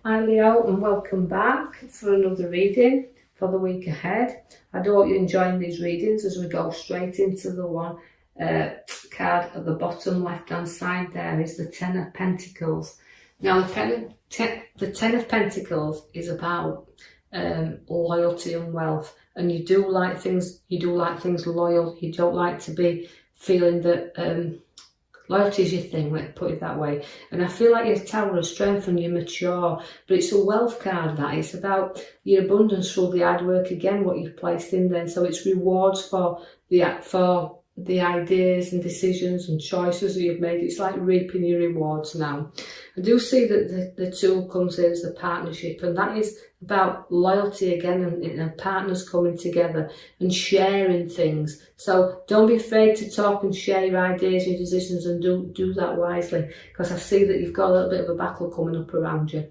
Hi Leo, and welcome back for another reading for the week ahead. I do hope you're enjoying these readings as we go straight into the one card at the bottom left hand side. There is the Ten of Pentacles. Now the Ten of Pentacles is about loyalty and wealth, and you do like things loyal. You don't like to be feeling that loyalty is your thing, let's put it that way. And I feel like you're a tower of strength and you're mature, but it's a wealth card that. It's about your abundance through the hard work, again, what you've placed in there. So it's rewards for the ideas and decisions and choices that you've made. It's like reaping your rewards now. I do see that the tool comes in as a partnership, and that is about loyalty again, and partners coming together and sharing things. So don't be afraid to talk and share your ideas, your decisions, and do that wisely, because I see that you've got a little bit of a battle coming up around you.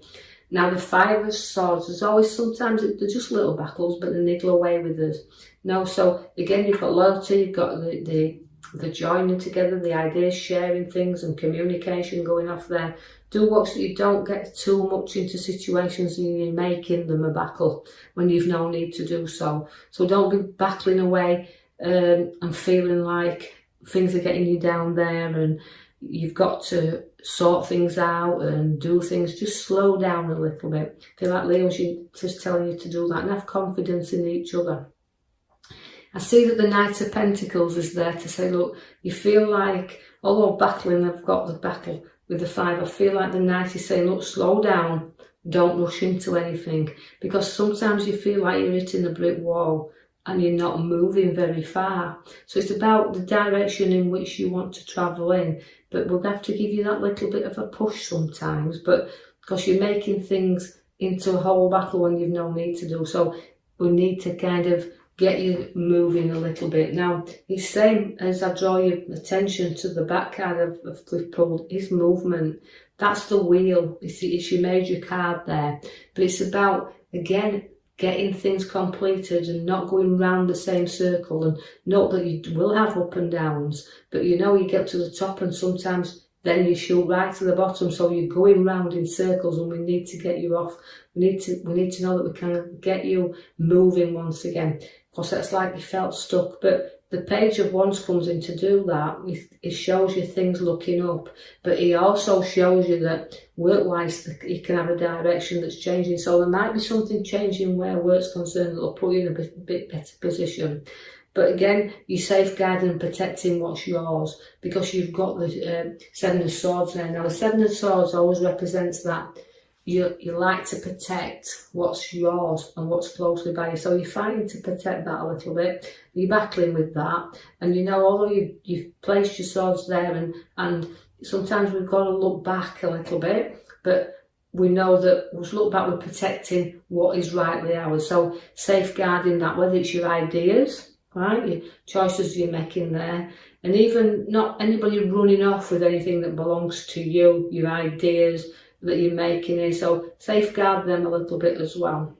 Now the Five of Swords, there's always sometimes they're just little battles, but they niggle away with us. No, so again, you've got loyalty, you've got the joining together, the ideas, sharing things, and communication going off there. Do watch that you don't get too much into situations and you're making them a battle when you've no need to do so. So don't be battling away and feeling like things are getting you down there and you've got to sort things out and do things. Just slow down a little bit. I feel like Leo's just telling you to do that, and have confidence in each other. I see that the Knight of Pentacles is there to say, look, you feel like, although battling, I've got the battle with the Five, I feel like the Knight is saying, look, slow down, don't rush into anything, because sometimes you feel like you're hitting a brick wall and you're not moving very far. So it's about the direction in which you want to travel in, but we'll have to give you that little bit of a push sometimes, but because you're making things into a whole battle when you've no need to do. So we need to kind of get you moving a little bit. Now, it's same as I draw your attention to the back card of we've pulled, is movement. That's the wheel. It's your major card there. But it's about, again, getting things completed and not going round the same circle. And note that you will have up and downs, but you know you get to the top and sometimes then you shoot right to the bottom. So you're going round in circles, and we need to get you off. We need to know that we can get you moving once again. Because that's like you felt stuck, but the Page of Wands comes in to do that. It shows you things looking up, but he also shows you that work-wise you can have a direction that's changing. So there might be something changing where work's concerned that will put you in a bit better position. But again, you're safeguarding and protecting what's yours, because you've got the Seven of Swords there. Now the Seven of Swords always represents that you like to protect what's yours and what's closely by you. So you're fighting to protect that a little bit. You're battling with that. And you know, although you've placed your swords there, and sometimes we've got to look back a little bit, but we know that we'll look back, we're protecting what is rightly ours. So safeguarding that, whether it's your ideas, right, your choices you're making there, and even not anybody running off with anything that belongs to you, your ideas that you're making here. So safeguard them a little bit as well.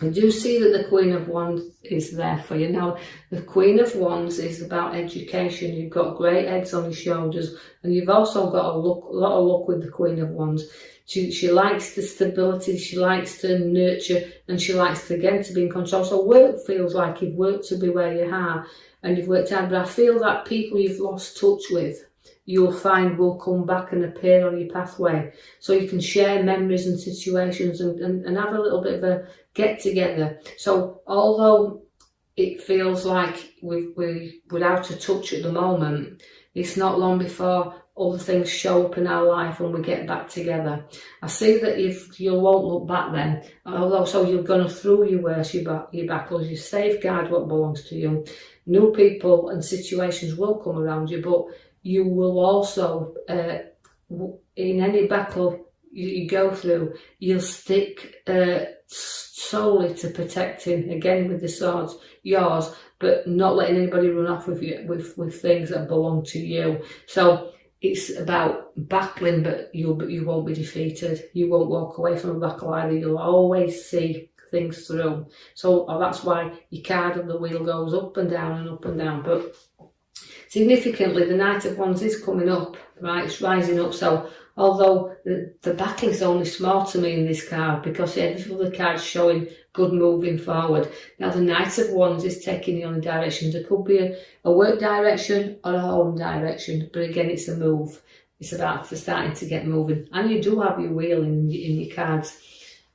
I do see that the Queen of Wands is there for you. Now, the Queen of Wands is about education. You've got great heads on your shoulders, and you've also got a lot of luck with the Queen of Wands. She likes the stability, she likes to nurture, and she likes to, again, to be in control. So work feels like you've worked to be where you are, and you've worked hard, but I feel that people you've lost touch with, you'll find will come back and appear on your pathway. So you can share memories and situations and have a little bit of a get together. So although it feels like we're out of touch at the moment, it's not long before other things show up in our life and we get back together. I see that if you won't look back then, although so you're going through your worst, your battles, you safeguard what belongs to you. New people and situations will come around you, but you will also, in any battle you go through, you'll stick solely to protecting, again with the swords, yours, but not letting anybody run off with you with things that belong to you. So it's about battling, but you won't be defeated. You won't walk away from a battle either. You'll always see things through. So that's why your card of the wheel goes up and down and up and down. But Significantly, the Knight of Wands is coming up, right? It's rising up. So although the battle is only small to me in this card, because every other card's showing good moving forward. Now the Knight of Wands is taking you on a direction. There could be a work direction or a home direction, but again, it's a move. It's about starting to get moving. And you do have your wheel in your cards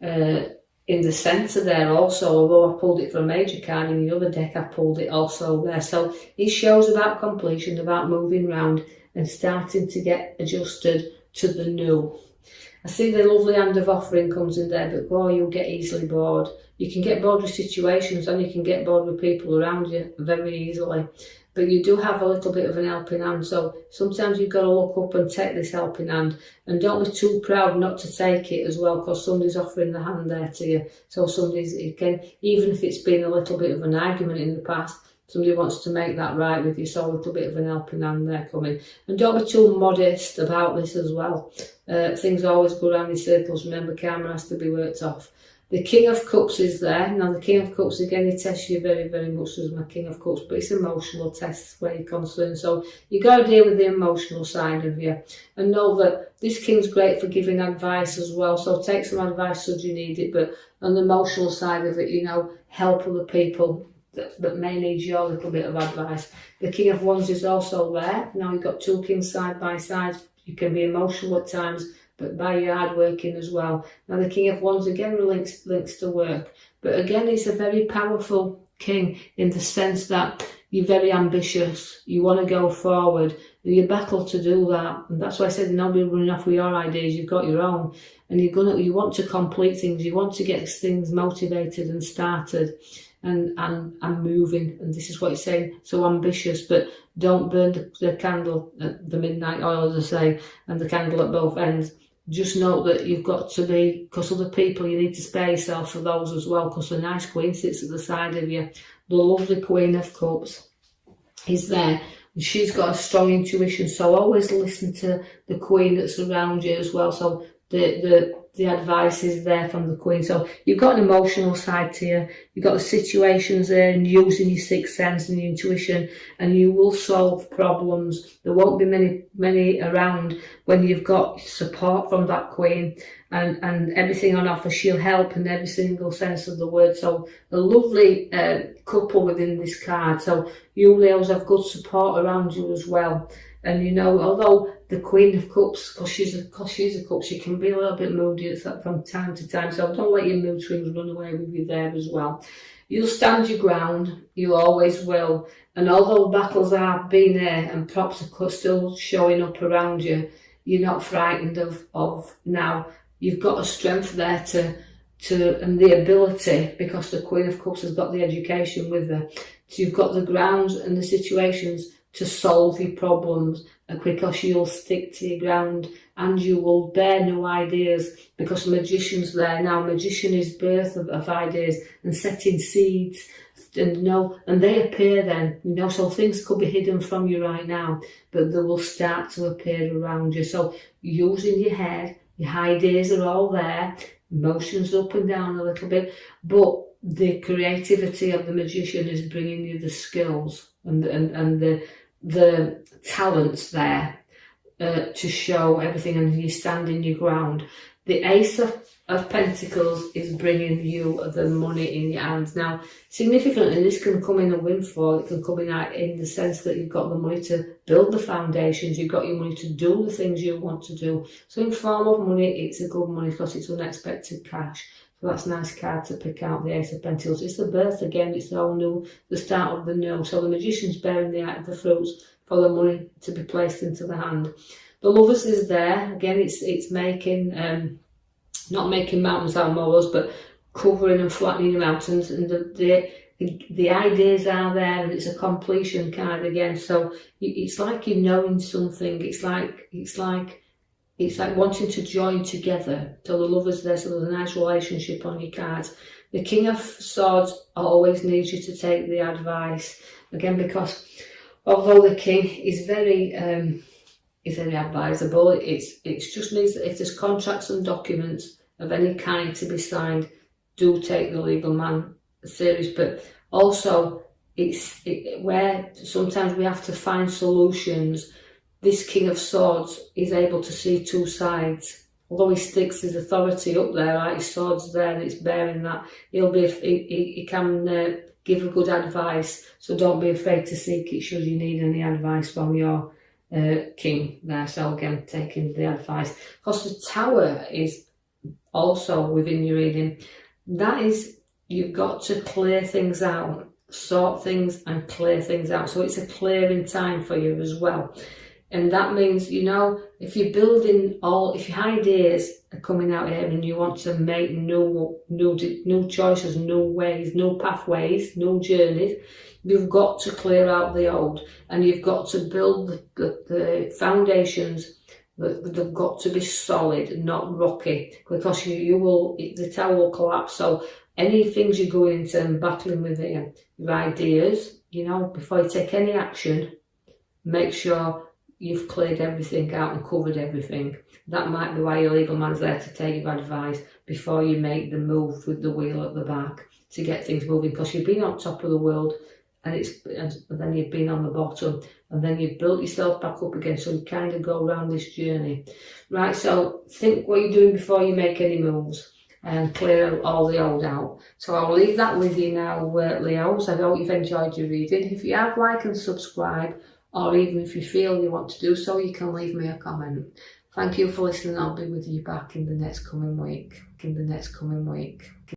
in the centre there also, although I pulled it for a major card. In the other deck, I pulled it also there. So it shows about completion, about moving round and starting to get adjusted to the new. I see the lovely Hand of Offering comes in there, but boy, you'll get easily bored. You can get bored with situations and you can get bored with people around you very easily. But you do have a little bit of an helping hand, so sometimes you've got to look up and take this helping hand, and don't be too proud not to take it as well, because somebody's offering the hand there to you. So somebody's, again, even if it's been a little bit of an argument in the past, somebody wants to make that right with you, so a little bit of an helping hand there coming. And don't be too modest about this as well. Things always go around in circles. Remember, karma has to be worked off. The King of Cups is there. Now the King of Cups, again, he tests you very, very much as my King of Cups, but it's emotional tests where you're concerned. So you got to deal with the emotional side of you. And know that this King's great for giving advice as well. So take some advice should you need it, but on the emotional side of it, you know, help other people that may need your little bit of advice. The King of Wands is also there. Now you've got two kings side by side. You can be emotional at times, but by your hard working as well. Now the King of Wands again links to work, but again he's a very powerful king in the sense that you're very ambitious, you want to go forward, and you battle to do that. And that's why I said nobody running off with your ideas, you've got your own, and you want to complete things, you want to get things motivated and started and moving. And this is what he's saying, so ambitious, but don't burn the candle at the midnight oil, as I say, and the candle at both ends. Just note that you've got to be, because other people, you need to spare yourself for those as well, because the nice Queen sits at the side of you. The lovely Queen of Cups is there. And she's got a strong intuition, so always listen to the Queen that's around you as well. So the advice is there from the Queen. So you've got an emotional side to you. You've got the situations there and using your sixth sense and your intuition, and you will solve problems. There won't be many around when you've got support from that Queen and everything on offer. She'll help in every single sense of the word. So a lovely couple within this card. So you Leos have good support around you as well. And you know, although the Queen of Cups, because she's a cup, she can be a little bit moody from time to time. So don't let your mood swings run away with you there as well. You'll stand your ground, you always will. And although battles are being there and props are still showing up around you, you're not frightened of now. You've got a strength there to and the ability, because the Queen of Cups has got the education with her. So you've got the grounds and the situations to solve your problems, because you'll stick to your ground and you will bear new ideas, because magician's there. Now magician is birth of ideas and setting seeds, and they appear then, so things could be hidden from you right now, but they will start to appear around you. So using your head, your ideas are all there, emotions up and down a little bit, but the creativity of the magician is bringing you the skills and the talents there to show everything, and you stand in your ground. The Ace of Pentacles is bringing you the money in your hands. Now, significantly, this can come in a windfall. It can come in the sense that you've got the money to build the foundations, you've got your money to do the things you want to do. So in form of money, it's a good money because it's unexpected cash. So that's a nice card to pick out, the Ace of Pentacles. It's the birth again, it's the whole new, the start of the new. So the magician's bearing the fruits for the money to be placed into the hand. The Lovers is there. Again, it's making, not making mountains out of molehills, but covering and flattening the mountains. And the ideas are there, and it's a completion card again. So it's like you're knowing something. It's like wanting to join together. So the Lovers there, so there's a nice relationship on your cards. The King of Swords always needs you to take the advice. Again, because although the King is very advisable, it just means that if there's contracts and documents of any kind to be signed, do take the legal man serious. But also, where sometimes we have to find solutions. This King of Swords is able to see two sides. Although he sticks his authority up there, like his sword's there and it's bearing that, he can give a good advice. So don't be afraid to seek it should you need any advice from your king there. So again, taking the advice. Because the Tower is also within your reading. That is, you've got to clear things out, sort things and clear things out. So it's a clearing time for you as well. And that means, you know, if you're building if your ideas are coming out here and you want to make new choices, new ways, new pathways, new journeys, you've got to clear out the old, and you've got to build the foundations. They've got to be solid, not rocky, because the tower will collapse. So any things you're going into and battling with your ideas, you know, before you take any action, make sure you've cleared everything out and covered everything. That might be why your legal man's there, to take your advice before you make the move with the wheel at the back to get things moving, because you've been on top of the world and then you've been on the bottom, and then you've built yourself back up again. So you kind of go around this journey. Right, so think what you're doing before you make any moves and clear all the old out. So I'll leave that with you now, Leos. I hope you've enjoyed your reading. If you have, like and subscribe, or even if you feel you want to do so, you can leave me a comment. Thank you for listening. I'll be with you back in the next coming week.